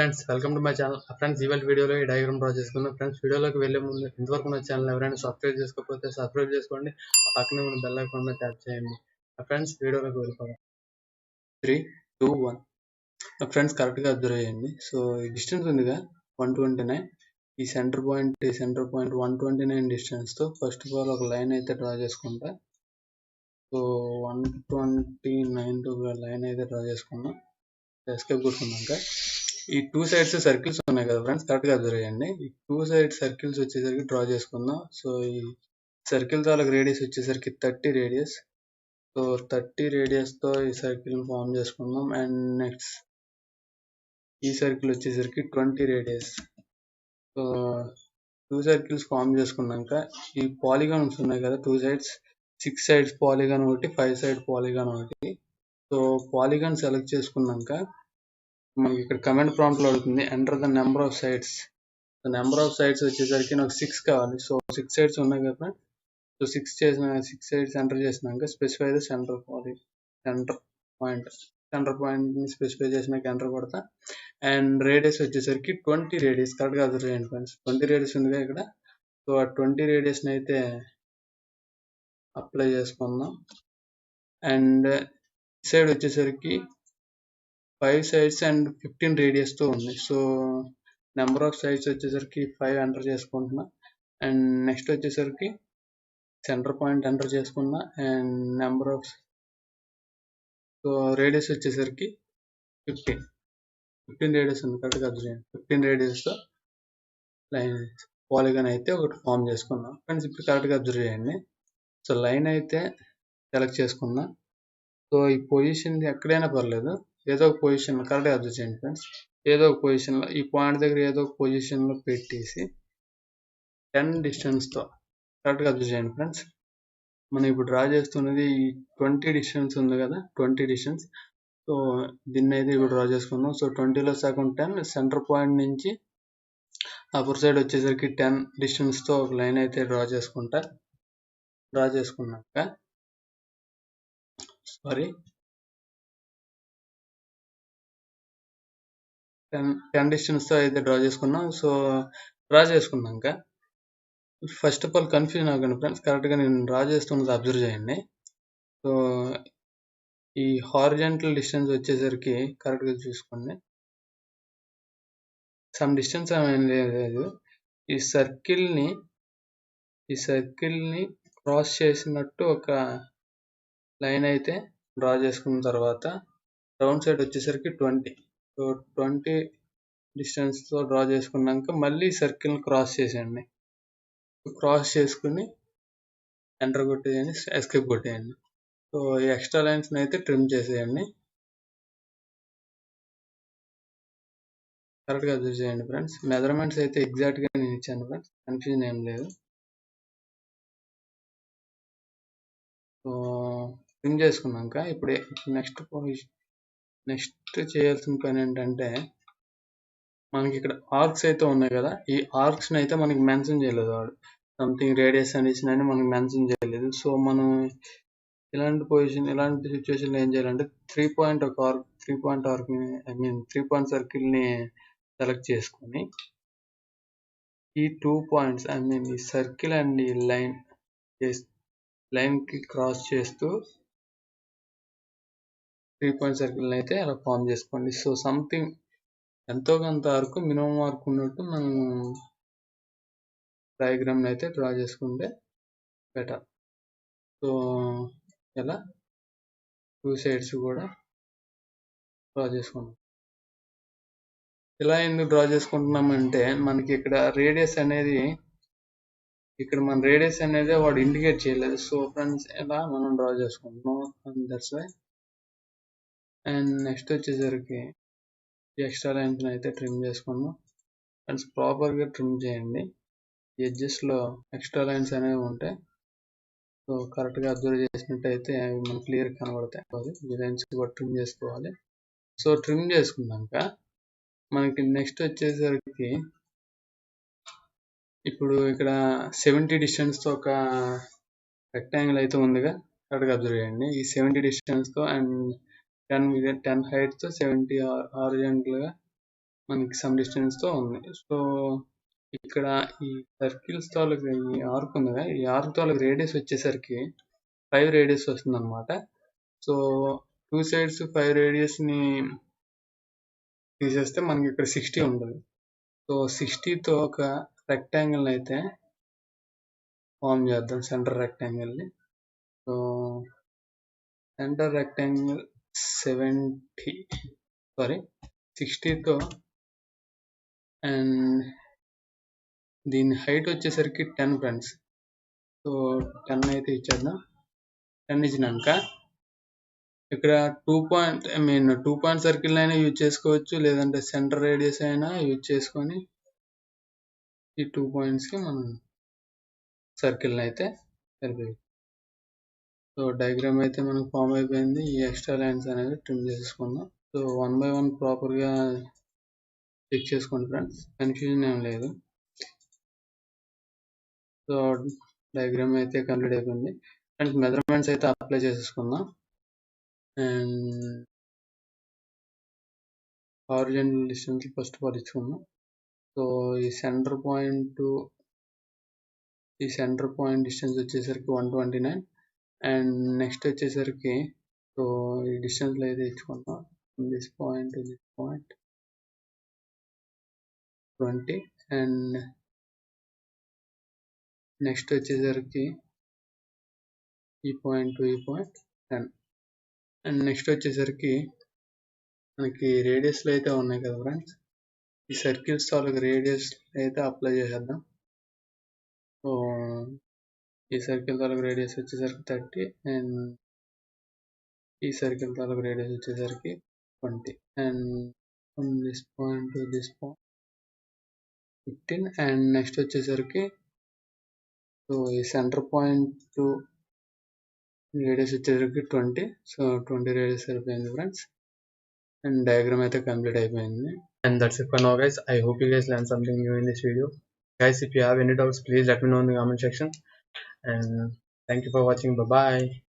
Friends welcome to my channel. Friends ఇవాళ వీడియోలో ఈ డయాగ్రామ్ డ్రా చేసుకుందాం. ఫ్రెండ్స్ వీడియోలోకి వెళ్ళే ముందు ఇంతవరకు నా ఛానల్ ఎవరైనా సబ్స్క్రైబ్ చేసుకోకపోతే సబ్స్క్రైబ్ చేసుకోండి. ఆ పక్కనే ఉన్న బెల్ ఐకాన్ మీద ట్యాప్ చేయండి. ఫ్రెండ్స్ వీడియోలోకి వెళ్ళిపోదాం. 3, 2, 1. ఫ్రెండ్స్ కరెక్ట్గా అబ్జర్వ్ చేయండి. సో ఈ డిస్టెన్స్ ఉందిగా 129. ఈ సెంటర్ పాయింట్ 129 డిస్టెన్స్తో ఫస్ట్ ఆఫ్ ఆల్ ఒక లైన్ అయితే డ్రా చేసుకుంటా. సో 129 ఒక లైన్ అయితే డ్రా చేసుకున్నాం. ఎస్కేప్ కొట్టుకున్నాక ఈ టూ సైడ్స్ సర్కిల్స్ ఉన్నాయి కదా ఫ్రెండ్స్, కరెక్ట్గా అబ్జర్వ్ చేయండి. ఈ టూ సైడ్ సర్కిల్స్ వచ్చేసరికి డ్రా చేసుకుందాం. సో ఈ సర్కిల్ తాలూకు రేడియస్ వచ్చేసరికి 30 రేడియస్. సో 30 రేడియస్తో ఈ సర్కిల్ ఫామ్ చేసుకుందాం. అండ్ నెక్స్ట్ ఈ సర్కిల్ వచ్చేసరికి 20 radius. So two circles form చేసుకున్నాక ఈ పాలిగాన్స్ ఉన్నాయి కదా టూ సైడ్స్, 6 సైడ్స్ పాలిగాన్ ఒకటి, 5 సైడ్ పాలిగాన్ ఒకటి. సో పాలిగాన్ సెలెక్ట్ చేసుకున్నాక మనకి ఇక్కడ కమెంట్ ప్రాంప్ట్లో అడుగుతుంది enter the number of sides. Number of sides వచ్చేసరికి నాకు 6 కావాలి. సో 6 సైడ్స్ ఉన్నాయి కదా. సో 6 సైడ్స్ ఎంటర్ చేసినాక స్పెసిఫై ద సెంటర్ పాయింట్ని స్పెసిఫై చేసినాక ఎంటర్ కొడతా. అండ్ రేడియస్ వచ్చేసరికి 20 రేడియస్. కరెక్ట్గా అబ్జర్వ్ చేయండి ఫ్రెండ్స్, 20 రేడియస్ ఉందిగా ఇక్కడ. సో ఆ 20 రేడియస్ని అయితే అప్లై చేసుకుందాం. అండ్ సైడ్ వచ్చేసరికి 5 సైడ్స్ అండ్ 15 రేడియస్తో ఉంది. సో నెంబర్ ఆఫ్ సైడ్స్ వచ్చేసరికి 5 ఎంటర్ చేసుకుంటున్నా. అండ్ నెక్స్ట్ వచ్చేసరికి సెంటర్ పాయింట్ ఎంటర్ చేసుకున్నా. And number of so radius వచ్చేసరికి 15 రేడియస్ ఉంది. కరెక్ట్గా అబ్జర్వ్ చేయండి. 15 రేడియస్తో లైన్ పాలిగాన్ అయితే ఒకటి ఫామ్ చేసుకున్నాం. ఫ్రెండ్స్ ఇప్పుడు కరెక్ట్గా అబ్జర్వ్ చేయండి. సో లైన్ అయితే సెలెక్ట్ చేసుకున్నా. సో ఈ పొజిషన్ ఎక్కడైనా పర్లేదు, ఏదో ఒక పొజిషన్లో కరెక్ట్గా అబ్జర్వ్ చేయండి ఫ్రెండ్స్. ఏదో ఒక పొజిషన్లో ఈ పాయింట్ దగ్గర ఏదో ఒక పొజిషన్లో పెట్టేసి 10 డిస్టెన్స్తో కరెక్ట్గా అబ్జర్వ్ చేయండి ఫ్రెండ్స్. మనం ఇప్పుడు డ్రా చేస్తున్నది ఈ 20 డిస్టెన్స్ ఉంది కదా, 20 డిస్టెన్స్. సో దీన్ని అయితే ఇప్పుడు డ్రా చేసుకుందాం. సో 20లో సగం 10, సెంటర్ పాయింట్ నుంచి అప్పర్ సైడ్ వచ్చేసరికి 10 డిస్టెన్స్తో ఒక లైన్ అయితే డ్రా చేసుకున్నాక 10 డిస్టెన్స్తో అయితే డ్రా చేసుకున్నాం. సో డ్రా చేసుకున్నాక ఫస్ట్ ఆఫ్ ఆల్ కన్ఫ్యూజన్ అవ్వకండి ఫ్రెండ్స్, కరెక్ట్గా నేను డ్రా చేస్తున్నది అబ్జర్వ్ చేయండి. సో ఈ హారిజాంటల్ డిస్టెన్స్ వచ్చేసరికి కరెక్ట్గా చూసుకోండి. సమ్ డిస్టెన్స్ ఏమైనా లేదు. ఈ సర్కిల్ని క్రాస్ చేసినట్టు ఒక లైన్ అయితే డ్రా చేసుకున్న తర్వాత రౌండ్ సైడ్ వచ్చేసరికి 20. సో 20 డిస్టెన్స్తో డ్రా చేసుకున్నాక మళ్ళీ సర్కిల్ని క్రాస్ చేసేయండి. క్రాస్ చేసుకుని ఎంటర్ కొట్టేయండి, ఎస్కేప్ కొట్టేయండి. సో ఈ ఎక్స్ట్రా లైన్స్ని అయితే ట్రిమ్ చేసేయండి. కరెక్ట్గా అబ్జర్వ్ చేయండి ఫ్రెండ్స్. మెజర్మెంట్స్ అయితే ఎగ్జాక్ట్గా నేను ఇచ్చాను ఫ్రెండ్స్, కన్ఫ్యూజన్ ఏం లేదు. సో ట్రిమ్ చేసుకున్నాక ఇప్పుడు నెక్స్ట్ చేయాల్సిన పని ఏంటంటే మనకి ఇక్కడ ఆర్క్స్ అయితే ఉన్నాయి కదా, ఈ ఆర్క్స్ని అయితే మనకి మెన్షన్ చేయలేదు వాడు. సంథింగ్ రేడియస్ అనేసి మనకి మెన్షన్ చేయలేదు. సో మనం ఇలాంటి సిచ్యువేషన్లో ఏం చేయాలంటే 3 పాయింట్ సర్కిల్ని సెలెక్ట్ చేసుకొని ఈ 2 పాయింట్స్ ఈ సర్కిల్ అండ్ ఈ లైన్కి క్రాస్ చేస్తూ 3 పాయింట్ సర్కిల్ని అయితే అలా ఫామ్ చేసుకోండి. సో సంథింగ్ ఎంతో కొంత వరకు మినిమం మార్క్ ఉన్నట్టు మనం డయాగ్రామ్ని అయితే డ్రా చేసుకుంటే బెటర్. సో ఇలా 2 సైడ్స్ కూడా డ్రా చేసుకుంటాం. ఇలా ఎందుకు డ్రా చేసుకుంటున్నామంటే మనకి ఇక్కడ రేడియస్ అనేది వాడు ఇండికేట్ చేయలేదు. సో ఫ్రెండ్స్ ఇలా మనం డ్రా చేసుకుంటున్నాం. That's why. అండ్ నెక్స్ట్ వచ్చేసరికి ఈ ఎక్స్ట్రా లైన్స్ అయితే ట్రిమ్ చేసుకుందాం. ఫ్రెండ్స్ ప్రాపర్గా ట్రిమ్ చేయండి. ఎడ్జెస్లో ఎక్స్ట్రా లైన్స్ అనేవి ఉంటాయి. సో కరెక్ట్గా అబ్జర్వ్ చేసినట్టయితే అవి మనకు క్లియర్గా కనబడతాయి. ఈ లైన్స్ కూడా ట్రిమ్ చేసుకోవాలి. సో ట్రిమ్ చేసుకున్నాక మనకి నెక్స్ట్ వచ్చేసరికి ఇప్పుడు ఇక్కడ 70 డిస్టెన్స్తో ఒక రెక్టాంగిల్ అయితే ఉందిగా, కరెక్ట్గా అబ్జర్వ్ చేయండి. ఈ 70 డిస్టెన్స్తో అండ్ 10 హైట్తో 70 హారిజాంటల్గా మనకి సమ్ డిస్టెన్స్ తో ఉంది. సో ఇక్కడ ఈ సర్కిల్స్ తాలూకు ఈ ఆర్క్ ఉంది కదా, ఈ ఆర్క్ తాలూకు రేడియస్ వచ్చేసరికి 5 రేడియస్ వస్తుంది అనమాట. సో 2 సైడ్స్ 5 రేడియస్ ని తీసేస్తే మనకి ఇక్కడ 60 ఉంటుంది. సో 60తో ఒక రెక్టాంగిల్ అయితే ఫామ్ చేద్దాం, సెంటర్ రెక్టాంగిల్ ని. సో సెంటర్ రెక్టాంగిల్ 60తో అండ్ దీని హైట్ వచ్చేసరికి 10 ఫ్రెండ్స్. సో 10 అయితే ఇచ్చేద్దాం. 10 ఇచ్చినాక ఇక్కడ 2 పాయింట్ సర్కిల్ అయినా యూజ్ చేసుకోవచ్చు, లేదంటే సెంటర్ రేడియస్ అయినా యూజ్ చేసుకొని ఈ 2 పాయింట్స్కి మనం సర్కిల్ అయితే సరిపోయింది. సో డయాగ్రామ్ అయితే మనకు ఫామ్ అయిపోయింది. ఈ ఎక్స్ట్రా లైన్స్ అనేవి ట్రిమ్ చేసుకుందాం. సో 1 బై 1 ప్రాపర్గా చెక్ చేసుకోండి ఫ్రెండ్స్, కన్ఫ్యూజన్ ఏం లేదు. సో డయాగ్రామ్ అయితే కంప్లీట్ అయిపోయింది ఫ్రెండ్స్. మెజర్మెంట్స్ అయితే అప్లై చేసేసుకుందాం. And horizontal distance first of all ఇచ్చుకుందాం. సో ఈ సెంటర్ పాయింట్ డిస్టెన్స్ వచ్చేసరికి 129. అండ్ నెక్స్ట్ వచ్చేసరికి సో ఈ డిస్టెన్స్లో అయితే ఇచ్చుకుందాం. దిస్ పాయింట్ 20 అండ్ నెక్స్ట్ వచ్చేసరికి ఈ పాయింట్ 10. అండ్ నెక్స్ట్ వచ్చేసరికి మనకి రేడియస్లు అయితే ఉన్నాయి కదా ఫ్రెండ్స్, ఈ సర్కిల్స్ తాలూకు రేడియస్ అయితే అప్లై చేసేద్దాం. సో ఈ సర్కిల్ తాలూకు రేడియస్ వచ్చేసరికి 30 అండ్ ఈ సర్కిల్ తాలూకు రేడియస్ వచ్చేసరికి 20 and from this point to this point 15 and next వచ్చేసరికి సో ఈ సెంటర్ పాయింట్ రేడియస్ వచ్చేసరికి 20. సో 20 రేడియస్ సరిపోయింది ఫ్రెండ్స్. అండ్ డయాగ్రామ్ అయితే కంప్లీట్ అయిపోయింది. And that's it for now guys. I hope you guys learned something new in this video. Guys, if you have any doubts, please let me know in the comment section. And thank you for watching. Bye bye.